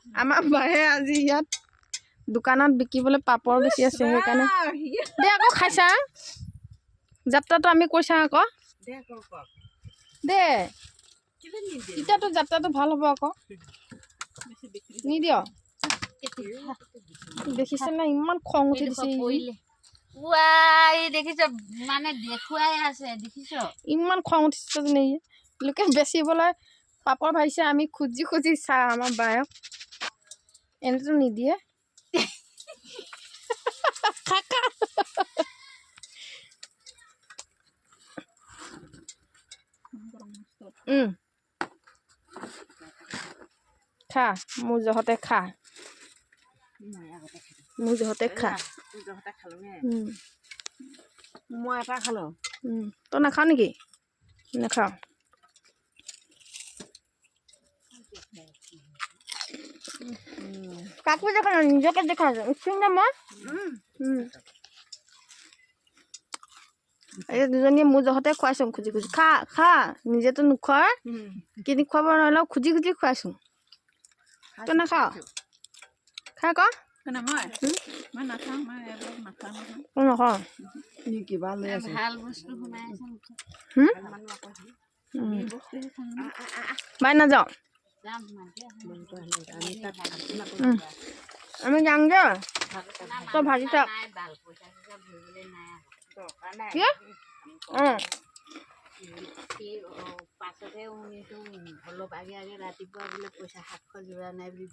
আমাৰ বাহে আজি ইয়াত দোকানত বিকিবলৈ পাপৰ বেছি আছে সেইকাৰণে দে আকৌ খাইছা যাত্ৰাটো আমি কৈছা আকৌ দে এতিয়াতো যাত্ৰাটো ভাল হ'ব আকৌ নিদিয় দেখিছে না ইমান খং উঠি দিছে দেখিছ মানে দেখুৱাই আছে দেখিছ ইমান খং উঠিছে নে লোকে বেচিবলৈ পাপৰ ভাবিছে আমি খুজি খুজি চা আমাৰ বায়ক এনেতো নিদিয়ে খা মোৰ জহতে খা মোৰ জহতে খা মই এটা খালো তই নাখাৱ নেকি নাখাৱ কাকো দেখা নাই নিজকে দেখা উঠিম নে মই এই দুজনীয়ে মোৰ জহতে খুৱাইছো খুজি খুজি খা খা নিজেতো নোখোৱা কিনি খুৱাব নোৱাৰিলেও খুজি খুজি খুৱাইছো তই নাখাৱ খা আকৌ মই নাখাওঁ মই এইবিলাক নাখাওঁ তই নাখাৱ কিবা লৈ আছে ভাল বস্তু সোমাই আছে বাই নাযাওঁ আমি যাম যে তই ভাজি থাক পাছতহে শুনিছো অলপ আগে আগে ৰাতিপুৱা বোলে পইচা 700 যোৰা নাই বুলি